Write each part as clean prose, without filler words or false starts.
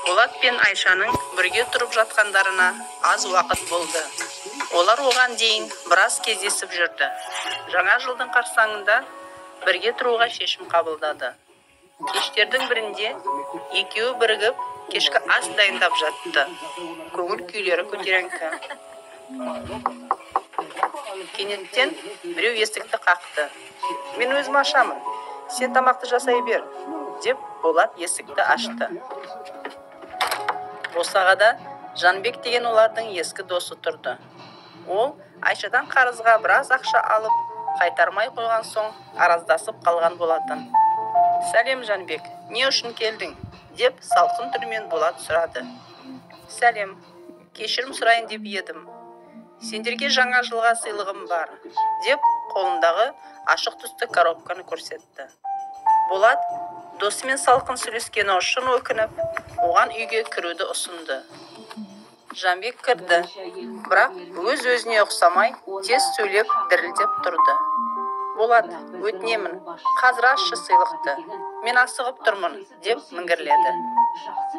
Болат пен Айшаның бірге тұрып жатқандарына аз уақыт болды. Олар оған дейін біраз кездесіп жүрді. Жаңа жылдың қарсаңында бірге тұруға шешім қабылдады. Кештердің бірінде екеуі бірігіп кешкі ас дайындап жатты. Көңіл күйлері көтеріңкі. Кенеттен біреу есікті қақты. Мен өзім ашамын, сен тамақты жасай бер, деп Болат есікті ашты. Босағада Жанбек деген олардың ескі досы тұрды. Ол Айшадан қарызға біраз ақша алып, қайтармай қойған соң араздасып қалған болатын. Сәлем, Жанбек, не үшін келдің? Деп салқын түрмен Болат сұрады. Сәлем, кешірім сұрайын деп едім. Сендерге жаңа жылға сыйлығым бар, деп қолындағы ашық түсті коробканы көрсетті. Болат досымен салқын сөйлескені үшін өкініп, оған үйге кіруді ұсынды. Жанбек кірді, бірақ өз-өзіне ұқсамай, тез сөйлеп дірілдеп тұрды. Болат, өтінемін, қазір ашшы сыйлықты. Мен асығып тұрмын, деп міңгірледі.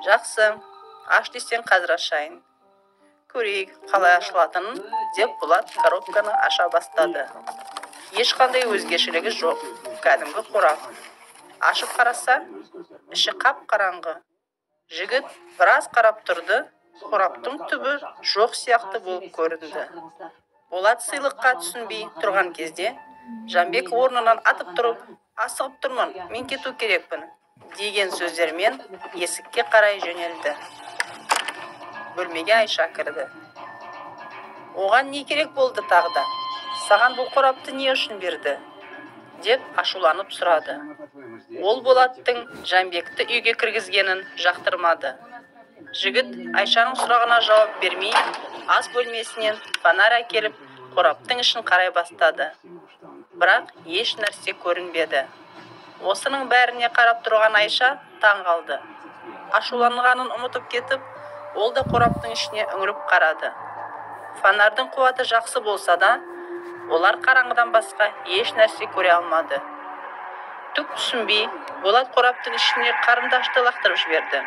Жақсы, аш десең қазір ашайын. Көрейік, қалай ашылатынын, деп Болат коробканы аша бастады. Ешқандай өзгешілігі жоқ, кәдімгі қорап. Ашып қараса, іші қап-қараңғы. Жігіт біраз қарап тұрды, қораптың түбі жоқ сияқты болып көрінді. Болат сыйлыққа түсінбей тұрған кезде, Жанбек орнынан атып тұрып, асығып тұрмын, мен кету керекпін, деген сөздермен есікке қарай жөнелді. Бөлмеге Айша кірді. Оған не керек болды тағда? Саған бұл қорапты не үшін берді? Деп ашуланып сұрады. Ол Болаттың Жанбекті үйге кіргізгенін жақтырмады. Жігіт Айшаның сұрағына жауап бермей, ас бөлмесінен фонарь әкеліп, қораптың ішін қарай бастады. Бірақ еш нәрсе көрінбеді. Осының бәріне қарап тұрған Айша таң қалды. Ашуланғанын ұмытып кетіп, ол да қораптың ішіне үңіліп қарады. Фонардың қуаты жақсы болса да, олар қараңғыдан басқа еш нәрсе көре алмады. Түк түсінбей, Болат қораптың ішіне қарындашты лақтырып жіберді.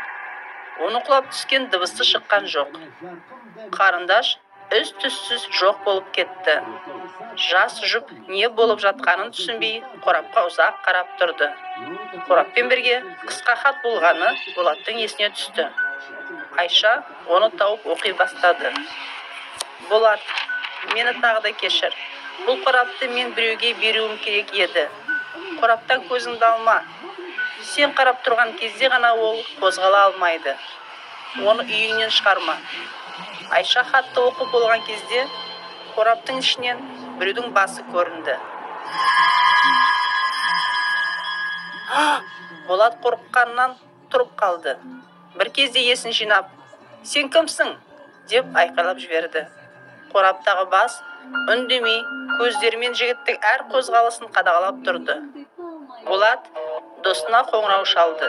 Оны құлап түскен дыбысы шыққан жоқ. Қарындаш із-түссіз жоқ болып кетті. Жас жұп не болып жатқанын түсінбей, қорапқа ұзақ қарап тұрды. Қораппен бірге қысқа хат болғаны Болаттың есіне түсті. Айша оны тауып оқи бастады. Болат, мені тағы да кешір. Бұл қорапты мен біреуге беруім керек еді. Қораптан көзіңді алма. Сен қарап тұрған кезде ғана ол қозғала алмайды. Оны үйіңнен шығарма. Айша хатты оқып болған кезде, қораптың ішінен біреудің басы көрінді. Болат қорыққаннан тұрып қалды. Бір кезде есін жинап, сен кімсің? Деп айқайлап жіберді. Қораптағы бас үндемей, көздерімен жігіттің әр қозғалысын қадағалап тұрды. Болат досына қоңырау шалды,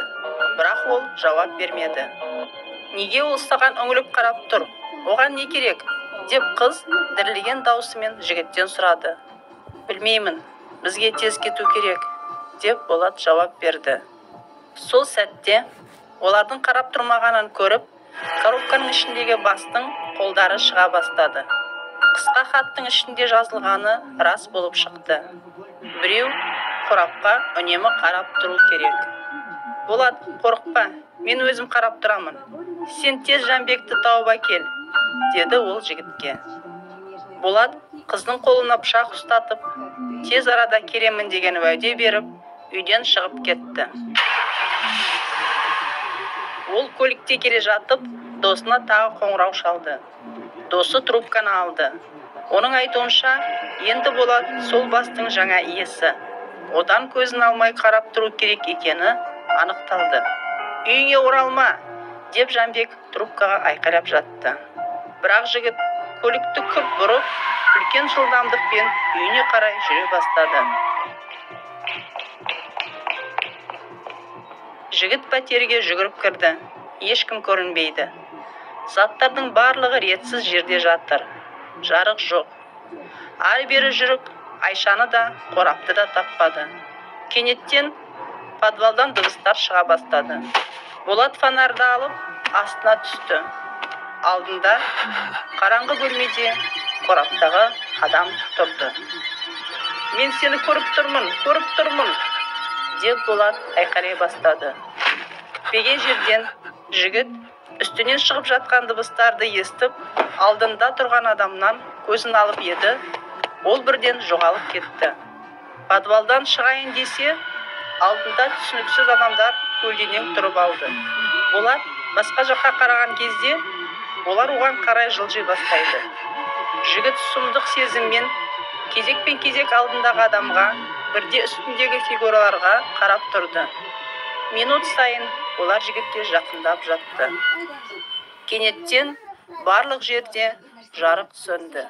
бірақ ол жауап бермеді. Неге ол саған үңіліп қарап тұр? Оған не керек? Деп қыз дірілген даусымен жігіттен сұрады. Білмеймін, бізге тез кету керек, деп Болат жауап берді. Сол сәтте олардың қарап тұрмағанын көріп, коробканың ішіндегі бастың қолдары шыға бастады. Қысқа хаттың ішінде жазылғаны рас болып шықты. Біреу қорапқа үнемі қарап тұру керек. Болат, қорықпа, мен өзім қарап тұрамын. Сен тез Жанбекті тауып әкел, деді ол жігітке. Болат қыздың қолына пышақ ұстатып, тез арада келемін деген уәде беріп, үйден шығып кетті. Ол көлікте келе жатып, досына тағы қоңырау шалды. Досы трубканы алды. Оның айтуынша, енді Болат сол бастың жаңа иесі. Одан көзін алмай қарап тұру керек екені анықталды. Үйіңе оралма, деп Жанбек трубкаға айқайлап жатты. Бірақ жігіт көлікті күрт бұрып, үлкен жылдамдықпен үйіне қарай жүре бастады. Жігіт пәтерге жүгіріп кірді. Ешкім көрінбейді. Заттардың барлығы ретсіз жерде жатыр. Жарық жоқ. Ары бері жүріп, Айшаны да, қорапты да таппады. Кенеттен Подвалдан дыбыстар шыға бастады. Болат фонарды алып, астына түсті. Алдында қараңғы бөлмеде қораптағы адам тұрды. Мен сені көріп тұрмын, деп Болат айқайлай бастады. Күтпеген жерден жігіт үстінен шығып жатқан дыбыстарды естіп, алдында тұрған адамнан көзін алып еді, ол бірден жоғалып кетті. Подвалдан шығайын десе, алдында түсініксіз адамдар көлденең тұрып алды. Болат басқа жаққа қараған кезде, олар оған қарай жылжи бастайды. Жігіт сұмдық сезіммен кезек алдындағы адамға, бірде үстіндегі фигураларға қарап тұрды. Минут сайын олар жігітке жақындап жатты. Кенеттен барлық жерде жарық сөнді.